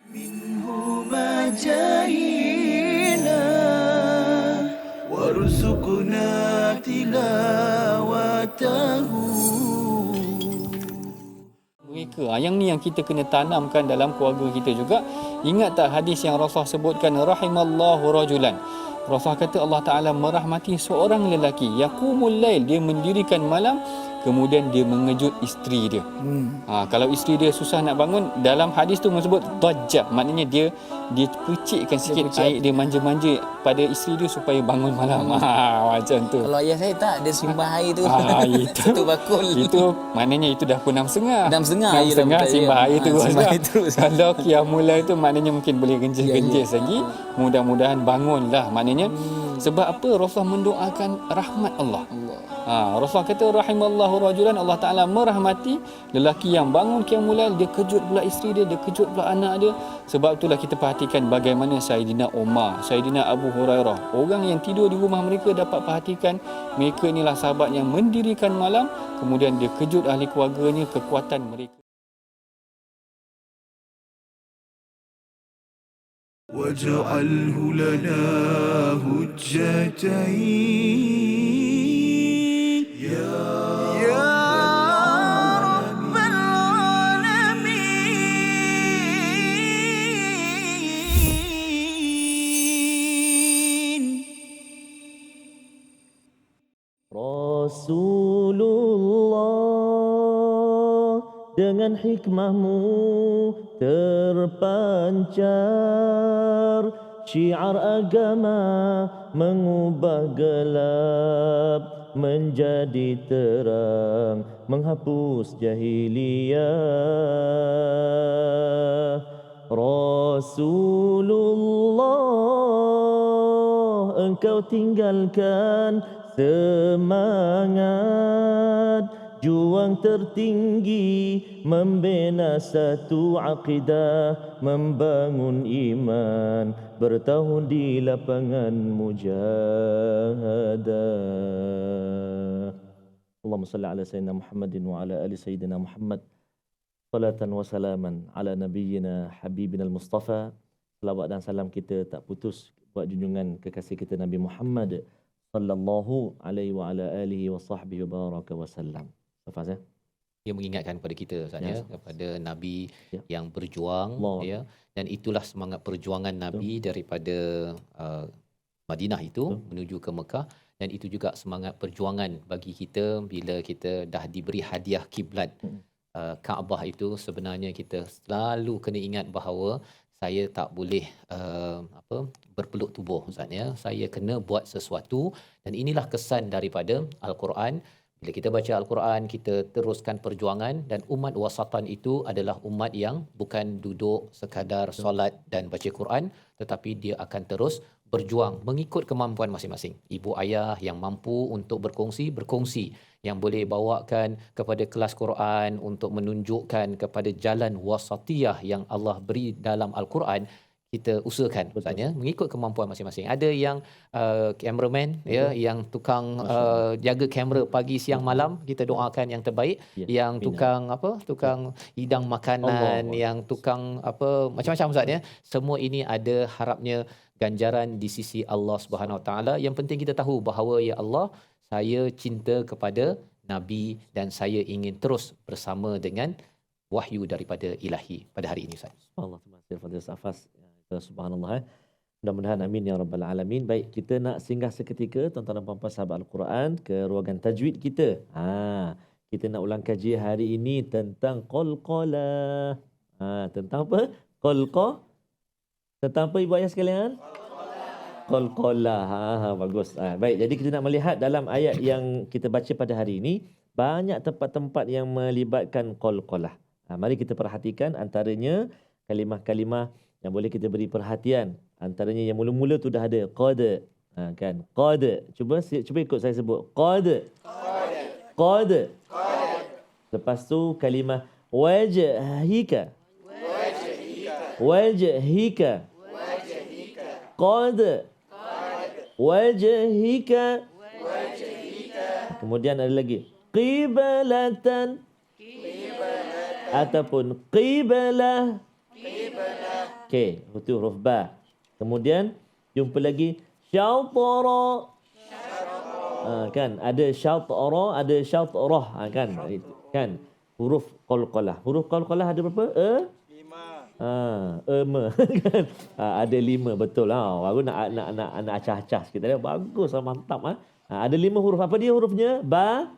منهما جاهينا وارزقنا تلاوته. Mereka yang ni yang kita kena tanamkan dalam keluarga kita juga. Ingat tak hadis yang Rasulullah sebutkan, rahimallahu rajulan, Rasulullah kata Allah Ta'ala merahmati seorang lelaki, yaqumul lail, dia mendirikan malam, kemudian dia mengejut isteri dia. Kalau isteri dia susah nak bangun, dalam hadis tu menyebut dajjah, maknanya dia percikkan sikit air, dia manja-manja pada isteri dia supaya bangun malam. Macam tu. Kalau ayah saya tak, dia simbah air tu. Itu Satu bakul. Itu maknanya itu dah pukul 6.30. 6.30 air 6.30 simbah air tu. simbah air terus. Kalau qiyamul itu maknanya mungkin boleh genjis-genjis lagi. Mudah-mudahan bangunlah maknanya. Sebab apa? Rasulullah mendoakan rahmat Allah. Rasulullah kata rahimallahu rajulan, Allah Ta'ala merahmati lelaki yang bangun qiyamul lail, dia kejut pula isteri dia, dia kejut pula anak dia. Sebab itulah kita perhatikan bagaimana Saidina Umar, Saidina Abu Hurairah, orang yang tidur di rumah mereka dapat perhatikan mereka inilah sahabat yang mendirikan malam, kemudian dia kejut ahli keluarganya, kekuatan mereka. واجعله لنا هجتين يا رب العالمين. Rasulullah, dengan hikmahmu terpancar, syiar agama mengubah gelap menjadi terang, menghapus jahiliyah. Rasulullah, engkau tinggalkan semangat, juang tertinggi, membina satu akidah, membangun iman, bertahun di lapangan mujahadah. Allahumma salli ala sayyidina Muhammadin wa ala ali sayyidina Muhammad. Salatan wa salaman ala nabiyyina habibina al-Mustafa. Selawat dan salam kita tak putus buat junjungan kekasih kita Nabi Muhammad sallallahu alaihi wa ala alihi wa sahbihi wa baraka wa sallam. Faz, ya? Dia mengingatkan kepada kita Ustaz, kepada Nabi yang berjuang, Allah. ya, dan itulah semangat perjuangan Nabi daripada Madinah itu menuju ke Mekah, dan itu juga semangat perjuangan bagi kita bila kita dah diberi hadiah kiblat Kaabah itu. Sebenarnya kita selalu kena ingat bahawa saya tak boleh berpeluk tubuh Ustaz ya. Saya kena buat sesuatu, dan inilah kesan daripada Al-Quran. Bila kita baca Al-Quran, kita teruskan perjuangan, dan umat wasatan itu adalah umat yang bukan duduk sekadar solat dan baca Quran, tetapi dia akan terus berjuang mengikut kemampuan masing-masing. Ibu ayah yang mampu untuk berkongsi, yang boleh bawakan kepada kelas Quran untuk menunjukkan kepada jalan wasatiyah yang Allah beri dalam Al-Quran, kita usahakan Ustaz ya, mengikut kemampuan masing-masing. Ada yang cameraman ya, yang tukang jaga kamera pagi siang malam, kita doakan yang terbaik. Yang tukang hidang makanan, yang tukang macam-macam Ustaz ya. Semua ini ada harapnya ganjaran di sisi Allah Subhanahu Wa Taala. Yang penting kita tahu bahawa ya Allah, saya cinta kepada Nabi dan saya ingin terus bersama dengan wahyu daripada ilahi pada hari ini Ustaz. Allah, terima kasih Fadil Safas. Subhanallah. Mudah-mudahan amin ya rabbal alamin. Baik, kita nak singgah seketika tuan-tuan dan puan-puan sahabat Al-Quran ke ruangan tajwid kita. Kita nak ulang kaji hari ini tentang qalqalah. Tentang apa? Tentang apa ibu ayah sekalian? Qalqalah. Bagus. Baik, jadi kita nak melihat dalam ayat yang kita baca pada hari ini, banyak tempat-tempat yang melibatkan qalqalah. Mari kita perhatikan antaranya kalimah-kalimah yang boleh kita beri perhatian. Antaranya yang mula-mula tu dah ada qad. Kan? Qad. Cuba ikut saya sebut. Qad. Lepas tu kalimah wajhika. Qad. Wajhika. Kemudian ada lagi qiblatan. Ataupun qiblah. Okey, itu huruf ba. Kemudian jumpa lagi syatara. Kan ada syatara, ada syatrah, kan? Kan huruf qalqalah. Huruf qalqalah ada berapa? 5. Kan? Ada 5, betul. Baru nak acah-acah sikit tadi. Bagus, mantap. Ada 5 huruf. Apa dia hurufnya? Ba,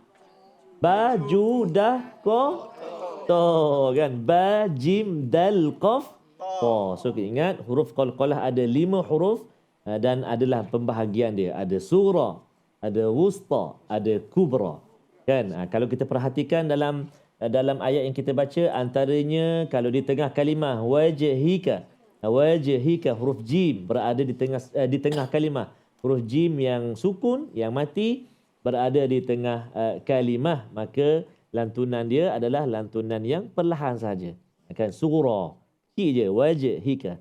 ju, dah, ko, to, kan? Ba, jim, dal, qaf, to. So kita ingat huruf qalqalah ada 5 huruf dan adalah pembahagian dia. Ada surah, ada wusta, ada kubra. Kan? Kalau kita perhatikan dalam ayat yang kita baca, antaranya kalau di tengah kalimah wajhika, huruf jim berada di tengah kalimah. Huruf jim yang sukun, yang mati berada di tengah kalimah, maka lantunan dia adalah lantunan yang perlahan saja. Kan? Surah, hi je, wajhika.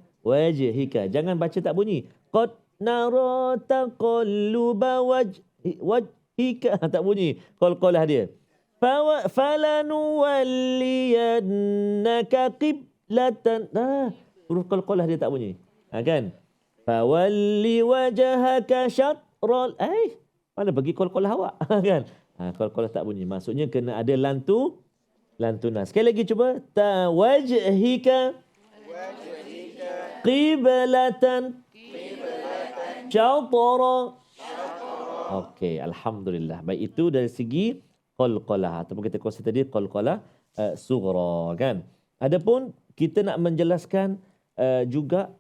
Jangan baca tak bunyi. Qad nara taqalluba wajhika, tak bunyi. Qalqalah dia. Falanuwalliyannaka qiblatan. Huruf qalqalah dia tak bunyi. Kan? Fawalli wajhaka syatral. Mana bagi qalqalah awak? Kan? Qalqalah tak bunyi. Maksudnya kena ada lantunan. Sekali lagi cuba. Wajhika qiblatan syatara. Okey, alhamdulillah. Baik, itu dari segi qalqalah ataupun kita kongsi tadi qalqalah sughra, kan. Adapun kita nak menjelaskan juga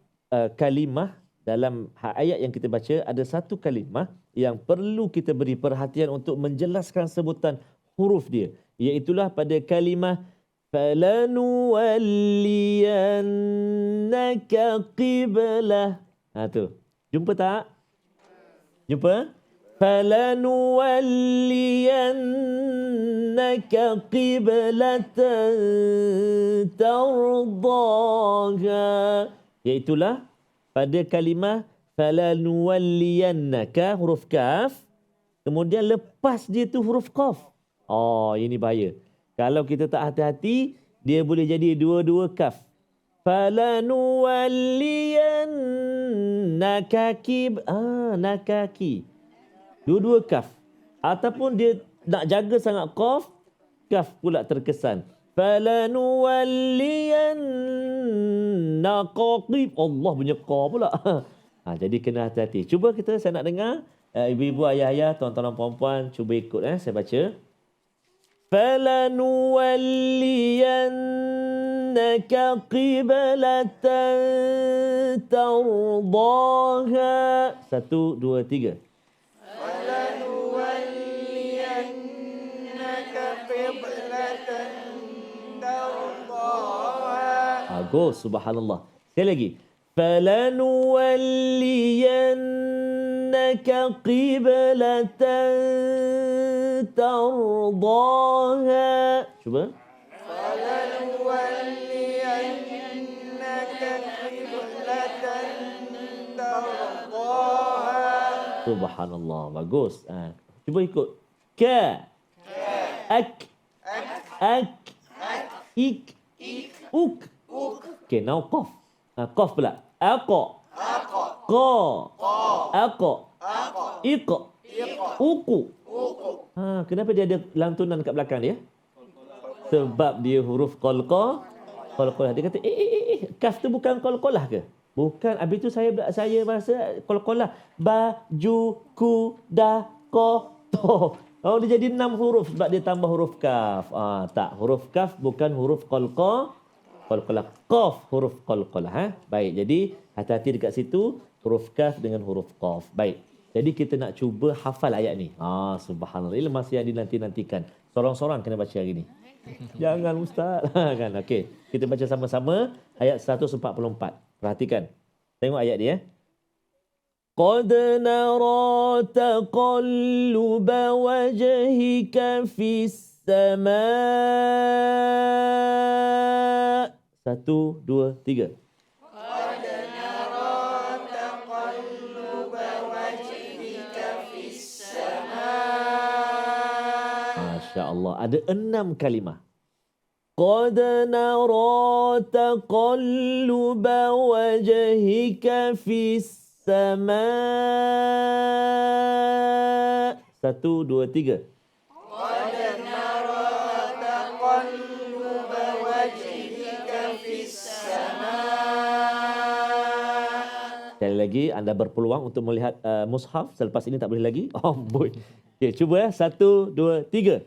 kalimah dalam ayat yang kita baca, ada satu kalimah yang perlu kita beri perhatian untuk menjelaskan sebutan huruf dia, iaitulah pada kalimah falanuwalliyannaka qiblah. Tu. Jumpa tak? Jumpa? Falanuwalliyannaka qiblatan tardaha. Iaitulah pada kalimah falanuwalliyannaka, huruf kaf, kemudian lepas dia tu huruf qaf. Ini bahaya. Kalau kita tak hati-hati, dia boleh jadi dua-dua kaf. Falanuwalliyannaka nakaki. Dua-dua kaf. Ataupun dia nak jaga sangat qaf, kaf pula terkesan. Falanuwalliyannaka qib. Allah punya qa pula. Jadi kena hati-hati. Cuba saya nak dengar ibu-ibu, ayah-ayah, tuan-tuan dan puan-puan, cuba ikut saya baca. Falanuwalliyannaka tardaha. 1, 2, 3. Bagus, subhanallah. Sekali lagi. Falanuwalliyannaka qiblatan tardaha. Cuba. Subhanallah. Bagus. Cuba ikut. Ka. Ak. Ik. Uk. Okay, now qaf. Qaf pula. Aqa. Qa. Aqa. Iq. Uqu. Kenapa dia ada lantunan kat belakang dia? Sebab dia huruf qalqah. Qalqalah. Dia kata, kaf tu bukan qalqalah ke? Bukan. Habis tu saya rasa qalqalah. Baju, kuda, to. Oh, dia jadi 6 huruf sebab dia tambah huruf kaf. Tak, huruf kaf bukan huruf qalqah. Qalqalah. Qaf huruf qalqalah. Baik, jadi hati-hati dekat situ huruf kaf dengan huruf qaf. Baik. Jadi kita nak cuba hafal ayat ni. Subhanallah. Ini masih yang dinanti-nantikan. Sorang-sorang kena baca hari ni. Jangan ustaz. Kan? Okey. Kita baca sama-sama ayat 144. Perhatikan. Tengok ayat dia. Qad nara taqalluba wajhika fis sama. 1, 2, 3. Masya Allah. Ada 6 kalimah. Qad nara taqalluba wajhika fis sama. 1, 2, 3. Sekali lagi, anda berpeluang untuk melihat mushaf. Selepas ini tak boleh lagi. Boy. Okay, cuba 1, 2, 3.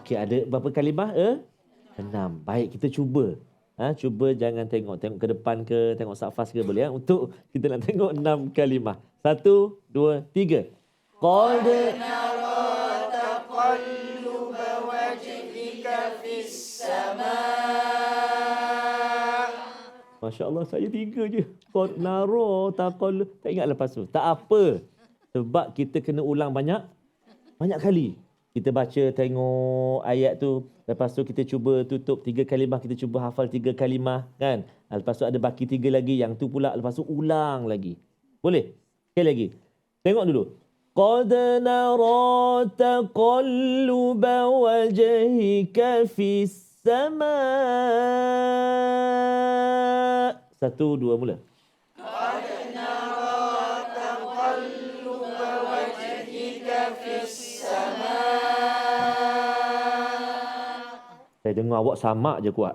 Okey, ada berapa kalimah? 6. Baik, kita cuba. Cuba jangan tengok ke depan ke, tengok safas ke boleh. Untuk kita nak tengok 6 kalimah. 1, 2, 3. Qad Masya Allah, saya 3 je. Qad nara taqal. Tak ingat lepas tu. Tak apa. Sebab kita kena ulang banyak kali. Kita baca, tengok ayat tu. Lepas tu kita cuba tutup 3 kalimah. Kita cuba hafal 3 kalimah. Kan? Lepas tu ada baki 3 lagi. Yang tu pula lepas tu ulang lagi. Boleh? Sekali lagi. Tengok dulu. Qad nara taqalluba wajhika fis sama. 1, 2, mula. Saya dengar awak sama je kuat.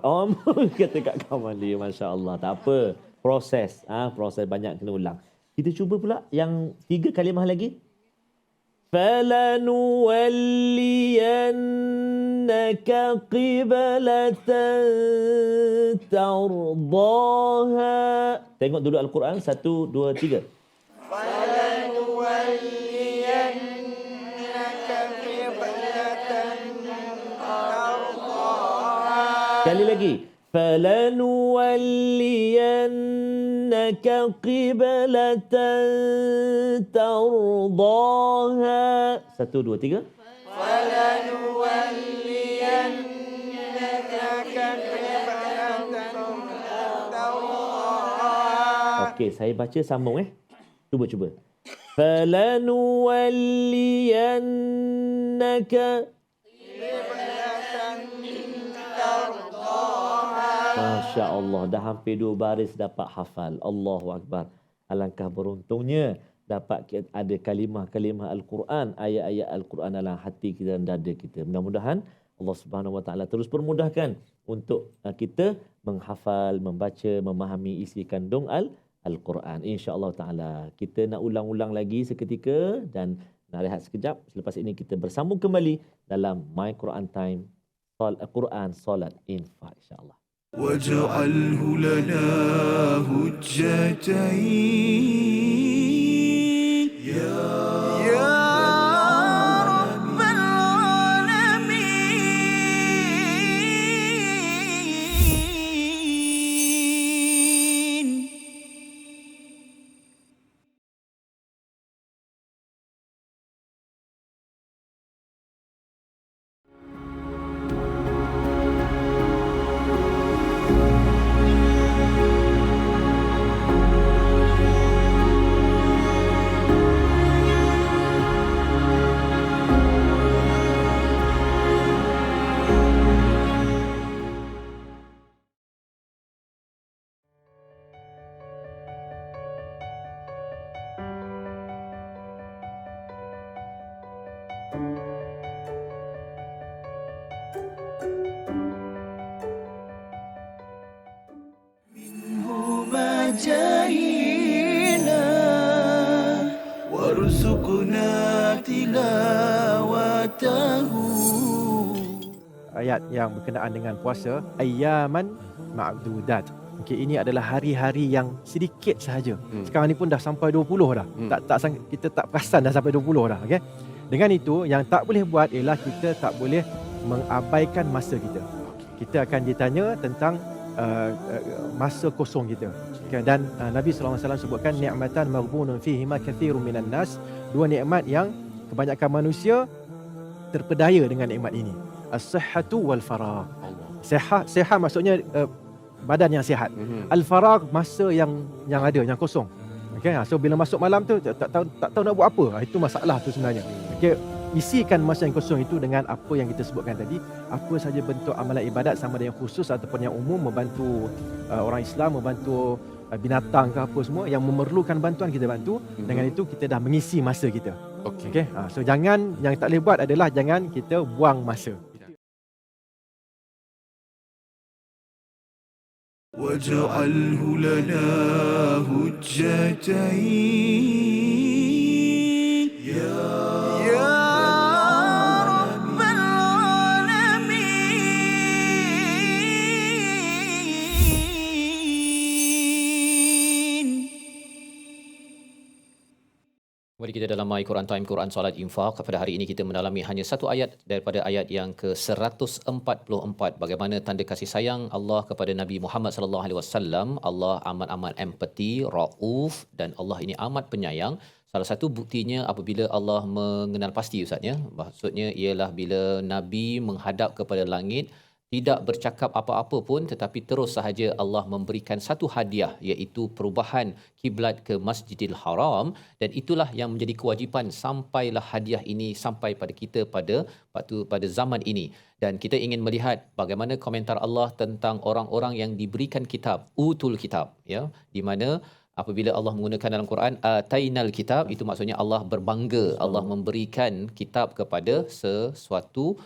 Kata Kak Kamali. Masya Allah. Tak apa. Proses. Proses banyak kena ulang. Kita cuba pula yang 3 kalimah lagi. Falanuwalliyannaka qiblatan tardaha. Tengok dulu Al-Quran. 1, 2, 3. Sekali lagi. Falanuwalliyannaka qiblatan tardaha. 1, 2, 3. Okey, saya baca sambung Cuba. Falanuwalliyannaka. Masya Allah, dah hampir 2 baris dapat hafal. Allahu Akbar. Alangkah beruntungnya dapat ada kalimah-kalimah Al-Quran, ayat-ayat Al-Quran dalam hati kita dan dada kita. Mudah-mudahan Allah Subhanahu Wa Taala terus permudahkan untuk kita menghafal, membaca, memahami isi kandung Al-Quran. InsyaAllah ta'ala. Kita nak ulang-ulang lagi seketika dan nak rehat sekejap. Selepas ini kita bersambung kembali dalam My Quran Time. Quran, Salat, Infak, insyaAllah. واجعله لنا هجتين يا رب العالمين. هما جاهينا وارزقنا تلاوته. Ayat yang berkenaan dengan puasa, ayyaman ma'dudat. Okey, ini adalah hari-hari yang sedikit sahaja. Sekarang ni pun dah sampai 20 dah. Kita tak perasan dah sampai 20 dah, okey. Dengan itu yang tak boleh buat ialah kita tak boleh mengabaikan masa kita. Kita akan ditanya tentang masa kosong kita. Okay, dan Nabi SAW sebutkan ni'matan maghbunun fihima katsirun minan nas, dua nikmat yang kebanyakan manusia terpedaya dengan nikmat ini. As-sihhatu wal faragh. Sihat maksudnya badan yang sihat. Al-faragh masa yang ada, yang kosong. Okey, so bila masuk malam tu tak tahu nak buat apa. Itu masalah tu sebenarnya. Okey, isikan masa yang kosong itu dengan apa yang kita sebutkan tadi, apa saja bentuk amalan ibadat, sama ada yang khusus ataupun yang umum, membantu orang Islam, membantu binatang ke apa semua yang memerlukan bantuan, kita bantu. Dengan itu kita dah mengisi masa kita. Okey. So jangan, yang tak boleh buat adalah jangan kita buang masa. واجعله لنا هجتين يا رب العالمين. Kembali kita dalam My Quran Time, Quran Salat Infak. Pada hari ini kita mendalami hanya satu ayat daripada ayat yang ke-144. Bagaimana tanda kasih sayang Allah kepada Nabi Muhammad sallallahu alaihi wasallam. Allah amat-amat empati, rauf, dan Allah ini amat penyayang. Salah satu buktinya apabila Allah mengenal pasti, Ustaz ya. Maksudnya ialah bila Nabi menghadap kepada langit, tidak bercakap apa-apa pun, tetapi terus sahaja Allah memberikan satu hadiah, iaitu perubahan kiblat ke Masjidil Haram, dan itulah yang menjadi kewajipan sampailah hadiah ini sampai pada kita pada zaman ini. Dan kita ingin melihat bagaimana komentar Allah tentang orang-orang yang diberikan kitab, utul kitab, ya, di mana apabila Allah menggunakan dalam Quran atainal kitab, itu maksudnya Allah berbangga, Allah memberikan kitab kepada sesuatu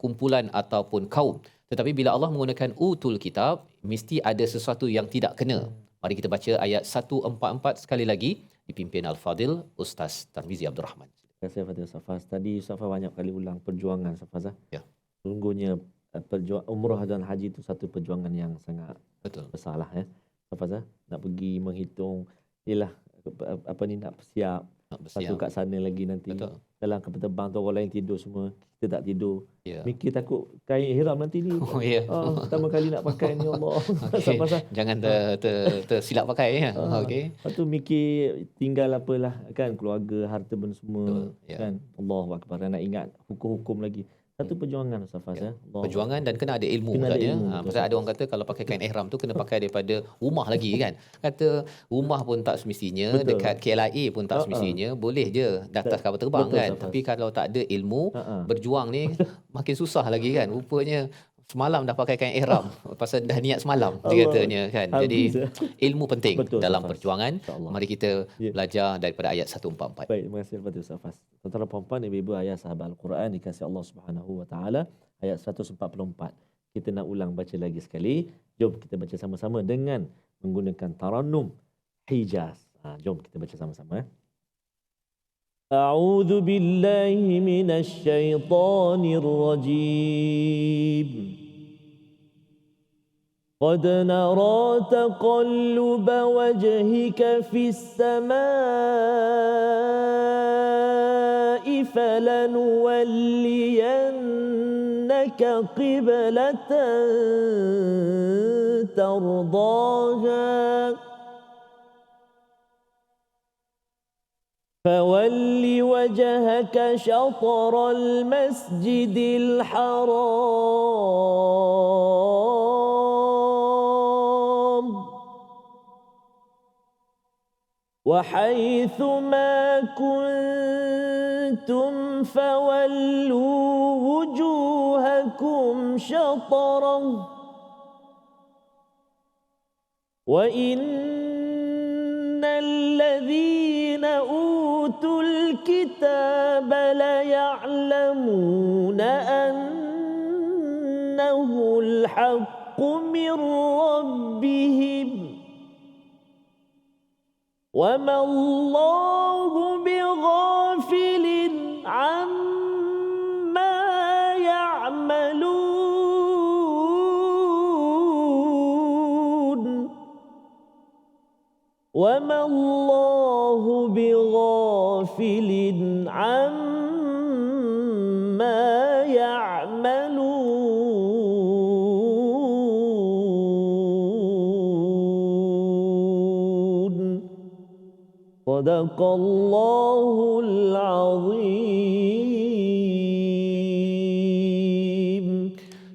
kumpulan ataupun kaum. Tetapi bila Allah menggunakan utul kitab, mesti ada sesuatu yang tidak kena. Mari kita baca ayat 144 sekali lagi, dipimpin Al-Fadil Ustaz Tarmizi Abdul Rahman. Terima kasih Fadil Safaz. Tadi Safaz banyak kali ulang perjuangan Safaz. Ya. Sungguhnya umrah dan haji itu satu perjuangan yang sangat besarlah ya. Safaz, nak pergi menghitung, ialah nak bersiap. Satu kat sana lagi nanti. Betul. Dalam kapal terbang tu orang lain tidur semua, kita tak tidur. Yeah. Mikir takut kain ihram nanti ni. Pertama kali nak pakai ni, Allah. Okay. Jangan tersilap pakai ya. Okey. Lepas tu mikir tinggal apalah kan, keluarga, harta benda semua. Kan. Allahu akbar. Nak ingat hukum-hukum lagi. Satu perjuangan Safaz ya. Perjuangan dan kena ada ilmu katanya. Pasal ada orang kata kalau pakai kain ihram tu kena pakai daripada rumah lagi kan. Kata rumah pun tak semestinya, dekat KLIA pun tak semestinya, boleh je di atas kapal terbang kan. Safaz. Tapi kalau tak ada ilmu, berjuang ni makin susah lagi kan. Rupanya semalam dah pakai kain ihram pasal dah niat semalam dia katanya kan. Jadi ilmu penting dalam perjuangan. Mari kita belajar daripada ayat 144. Baik, terima kasih kepada Ustaz. Tuan-tuan dan puan-puan, ibu-ibu, ayah sahabat Al-Quran dikasihi Allah Subhanahu wa taala, ayat 144. Kita nak ulang baca lagi sekali. Jom kita baca sama-sama dengan menggunakan tarannum, Hijaz. Jom kita baca sama-sama. A'udzu billahi minasy syaithanir rajim. قد نرى تقلب وجهك في السماء فلنولينك قبلة ترضاها فول وجهك شطر المسجد الحرام وحيث ما كنتم فولوا وجوهكم شطره وإن الذين أوتوا الكتاب ليعلمون أنه الحق من ربهم وما الله بغافل عما يعملون وما الله بغافل عما يعملون صدق الله العظيم.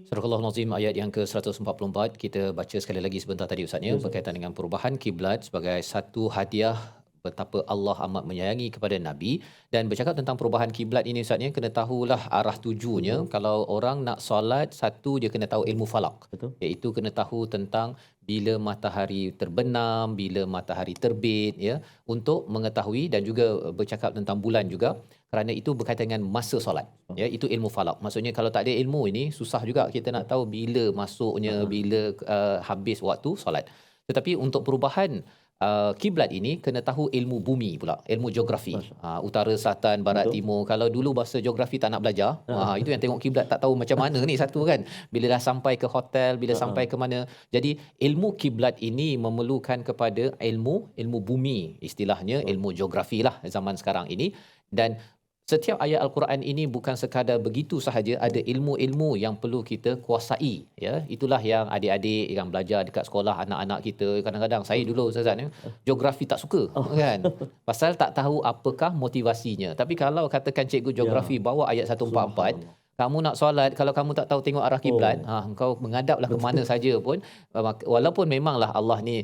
Surah Al-Azim ayat yang ke-144 kita baca sekali lagi sebentar tadi Ustaznya berkaitan dengan perubahan kiblat sebagai satu hadiah betapa Allah amat menyayangi kepada Nabi. Dan bercakap tentang perubahan kiblat ini Ustaznya, kena tahulah arah tujunya. Kalau orang nak solat, satu dia kena tahu ilmu falak. Betul. Iaitu kena tahu tentang bila matahari terbenam, bila matahari terbit, ya, untuk mengetahui, dan juga bercakap tentang bulan juga, kerana itu berkaitan dengan masa solat. Ya, itu ilmu falak. Maksudnya kalau tak ada ilmu ini, susah juga kita nak tahu bila masuknya, bila habis waktu solat. Tetapi untuk perubahan kiblat ini kena tahu ilmu bumi pula, ilmu geografi. Utara, selatan, barat, timur. Kalau dulu bahasa geografi tak nak belajar, itu yang tengok kiblat tak tahu macam mana ni satu kan. Bila dah sampai ke hotel, bila sampai ke mana. Jadi ilmu kiblat ini memerlukan kepada ilmu bumi, istilahnya ilmu geografi lah zaman sekarang ini. Dan setiap ayat Al-Quran ini bukan sekadar begitu sahaja, ada ilmu-ilmu yang perlu kita kuasai, ya. Itulah yang adik-adik yang belajar dekat sekolah, anak-anak kita kadang-kadang, saya dulu Ustaz ni geografi tak suka kan. Pasal tak tahu apakah motivasinya. Tapi kalau katakan cikgu geografi bawa ayat 144, kamu nak solat, kalau kamu tak tahu tengok arah kiblat, engkau menghadaplah ke mana saja pun, walaupun memanglah Allah ni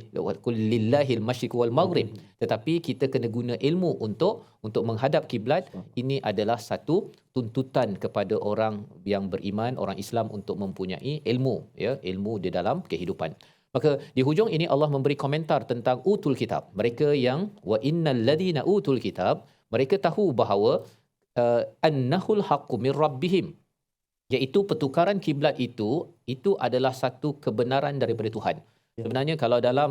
lillahil masyriq wal maghrib, tetapi kita kena guna ilmu untuk menghadap kiblat. Ini adalah satu tuntutan kepada orang yang beriman, orang Islam, untuk mempunyai ilmu, ya, ilmu di dalam kehidupan. Maka di hujung ini Allah memberi komentar tentang utul kitab. Mereka yang wa innal ladina utul kitab, mereka tahu bahawa annahul haqqu mir rabbihim, iaitu pertukaran kiblat itu adalah satu kebenaran daripada Tuhan. Sebenarnya kalau dalam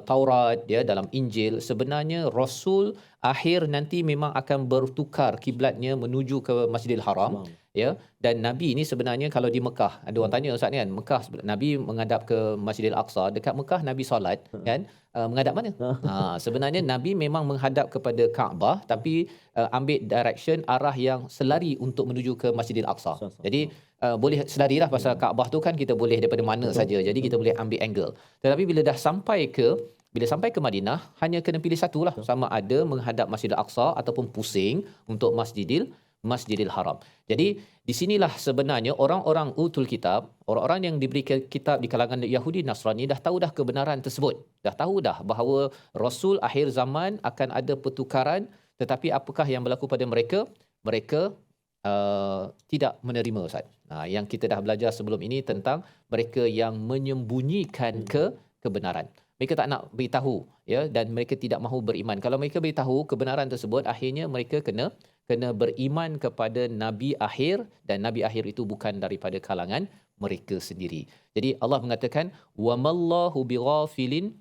Taurat, ya, dalam Injil, sebenarnya Rasul akhir nanti memang akan bertukar kiblatnya menuju ke Masjidil Haram, ya. Dan Nabi ni sebenarnya kalau di Mekah, ada orang tanya Ustaz ni kan, Mekah Nabi menghadap ke Masjidil Aqsa, dekat Mekah Nabi solat kan, menghadap mana? Sebenarnya Nabi memang menghadap kepada Kaabah, tapi ambil direction arah yang selari untuk menuju ke Masjidil Aqsa. Jadi boleh selarilah, pasal Kaabah tu kan kita boleh daripada mana saja. Jadi kita boleh ambil angle. Tetapi bila dah sampai ke Madinah, hanya kena pilih satulah, sama ada menghadap Masjidil Aqsa ataupun pusing untuk Masjidil Haram. Jadi di sinilah sebenarnya orang-orang utul kitab, orang-orang yang diberi kitab di kalangan Yahudi Nasrani dah tahu dah kebenaran tersebut. Dah tahu dah bahawa Rasul akhir zaman akan ada pertukaran, tetapi apakah yang berlaku pada mereka? Mereka tidak menerima, Ustaz. Yang kita dah belajar sebelum ini tentang mereka yang menyembunyikan kebenaran. Mereka tak nak beritahu, ya, dan mereka tidak mahu beriman. Kalau mereka beritahu kebenaran tersebut, akhirnya mereka kena beriman kepada nabi akhir, dan nabi akhir itu bukan daripada kalangan mereka sendiri. Jadi Allah mengatakan wa mallahu bighafilin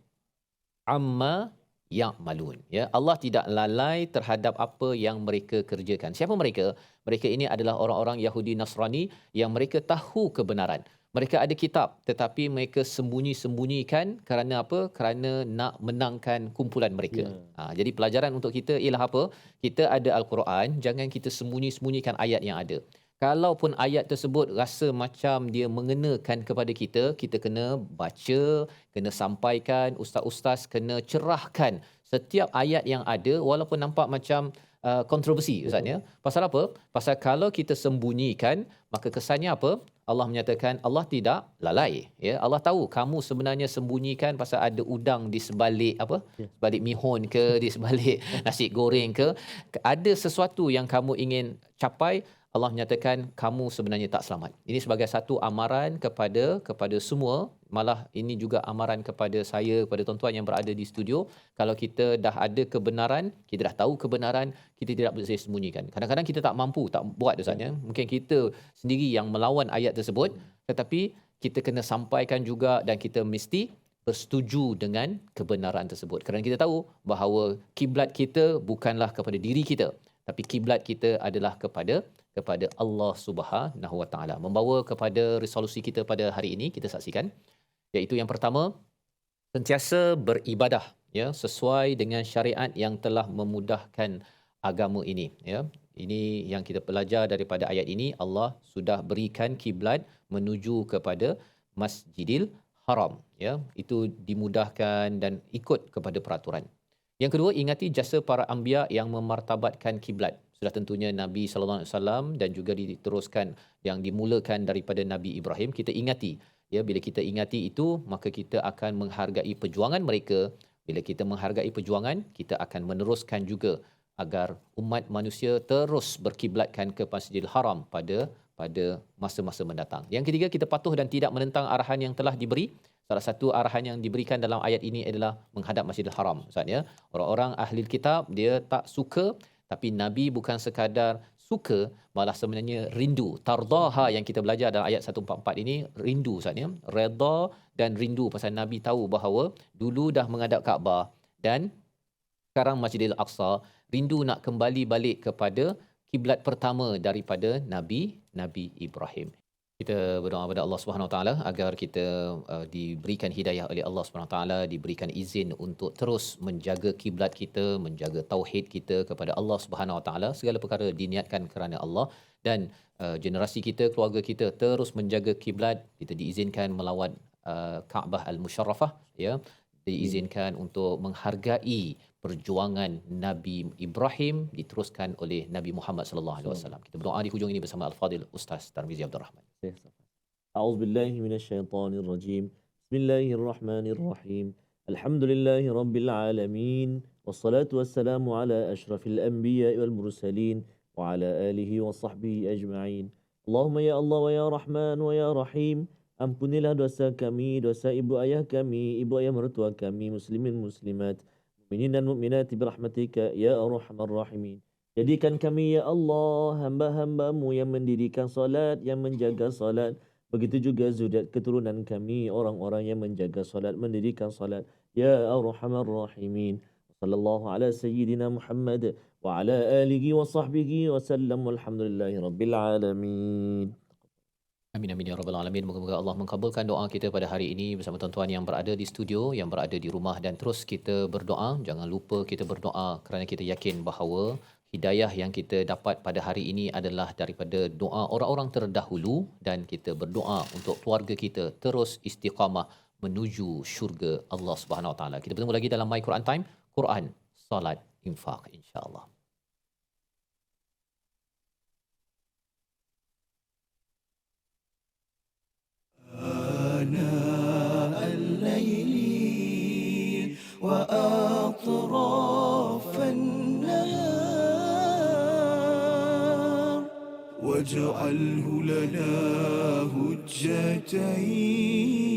amma ya'malun. Ya, Allah tidak lalai terhadap apa yang mereka kerjakan. Siapa mereka? Mereka ini adalah orang-orang Yahudi Nasrani yang mereka tahu kebenaran. Mereka ada kitab tetapi mereka sembunyi-sembunyikan kerana apa? Kerana nak menangkan kumpulan mereka. Jadi pelajaran untuk kita ialah apa? Kita ada Al-Quran, jangan kita sembunyi-sembunyikan ayat yang ada. Kalaupun ayat tersebut rasa macam dia mengenakan kepada kita, kita kena baca, kena sampaikan, ustaz-ustaz kena cerahkan setiap ayat yang ada walaupun nampak macam kontroversi ustaz ya. Pasal apa? Pasal kalau kita sembunyikan, maka kesannya apa? Allah menyatakan Allah tidak lalai ya. Allah tahu kamu sebenarnya sembunyikan pasal ada udang di sebalik apa? Sebalik mihun ke, di sebalik nasi goreng ke, ada sesuatu yang kamu ingin capai. Allah menyatakan kamu sebenarnya tak selamat. Ini sebagai satu amaran kepada semua, malah ini juga amaran kepada saya, kepada tuan-tuan yang berada di studio. Kalau kita dah ada kebenaran, kita dah tahu kebenaran, kita tidak boleh sembunyikan. Kadang-kadang kita tak mampu, tak buat ustaz ya. Mungkin kita sendiri yang melawan ayat tersebut, tetapi kita kena sampaikan juga dan kita mesti bersetuju dengan kebenaran tersebut. Kerana kita tahu bahawa kiblat kita bukanlah kepada diri kita, tapi kiblat kita adalah kepada Allah Subhanahu Wa Taala. Membawa kepada resolusi kita pada hari ini, kita saksikan, iaitu yang pertama, sentiasa beribadah ya sesuai dengan syariat yang telah memudahkan agama ini ya. Ini yang kita belajar daripada ayat ini. Allah sudah berikan kiblat menuju kepada Masjidil Haram ya. Itu dimudahkan dan ikut kepada peraturan. Yang kedua, ingati jasa para anbiya yang memartabatkan kiblat. Sudah tentunya Nabi sallallahu alaihi wasallam dan juga diteruskan yang dimulakan daripada Nabi Ibrahim. Kita ingati ya, bila kita ingati itu maka kita akan menghargai perjuangan mereka. Bila kita menghargai perjuangan, kita akan meneruskan juga agar umat manusia terus berkiblatkan ke Masjidil Haram pada masa-masa mendatang. Yang ketiga, kita patuh dan tidak menentang arahan yang telah diberi. Salah satu arahan yang diberikan dalam ayat ini adalah menghadap Masjidil Haram. Maksudnya, orang-orang ahli kitab dia tak suka, tapi Nabi bukan sekadar suka, malah sebenarnya rindu. Tardaha yang kita belajar dalam ayat 144 ini, rindu maksudnya. Redha dan rindu pasal Nabi tahu bahawa dulu dah menghadap Kaabah dan sekarang Masjidil Aqsa, rindu nak kembali balik kepada kiblat pertama daripada Nabi Ibrahim. Kita berdoa kepada Allah Subhanahu Wa Taala agar kita diberikan hidayah oleh Allah Subhanahu Wa Taala, diberikan izin untuk terus menjaga kiblat kita, menjaga tauhid kita kepada Allah Subhanahu Wa Taala. Segala perkara diniatkan kerana Allah, dan generasi kita, keluarga kita terus menjaga kiblat. Kita diizinkan melawat Kaabah Al-Musharrafah ya, diizinkan untuk menghargai perjuangan Nabi Ibrahim diteruskan oleh Nabi Muhammad sallallahu alaihi wasallam. Kita berdoa di hujung ini bersama Al-Fadil Ustaz Tarmizi Abdul Rahman. A'udzubillahi minasyaitonirrajim. Bismillahirrahmanirrahim. Alhamdulillahi rabbil alamin. Wassalatu wassalamu ala asyrafil anbiya'i wal mursalin wa ala alihi wa sahbihi ajma'in. Allahumma ya Allah wa ya Rahman wa ya Rahim. Ampunilah dosa kami, dosa ibu ayah kami, ibu ayah mertua kami, muslimin muslimat, mukminin dan mukminat birahmatika ya arhamar rahimin. Jadikan kami ya Allah hamba-hambamu yang mendirikan salat, yang menjaga salat. Begitu juga zuriat keturunan kami, orang-orang yang menjaga salat, mendirikan salat. Ya arhamar rahimin. Sallallahu ala sayyidina Muhammad wa ala alihi wa sahbihi wa sallam. Walhamdulillahi rabbil alamin. Amin amin ya rabbal alamin. Moga-moga Allah mengabulkan doa kita pada hari ini bersama tuan-tuan yang berada di studio, yang berada di rumah, dan terus kita berdoa. Jangan lupa kita berdoa kerana kita yakin bahawa hidayah yang kita dapat pada hari ini adalah daripada doa orang-orang terdahulu, dan kita berdoa untuk keluarga kita terus istiqamah menuju syurga Allah Subhanahu Wa Taala. Kita bertemu lagi dalam My Quran Time, Quran, Salat, Infak, insya-Allah. آناء الليل وأطراف النهار واجعله لنا هجتين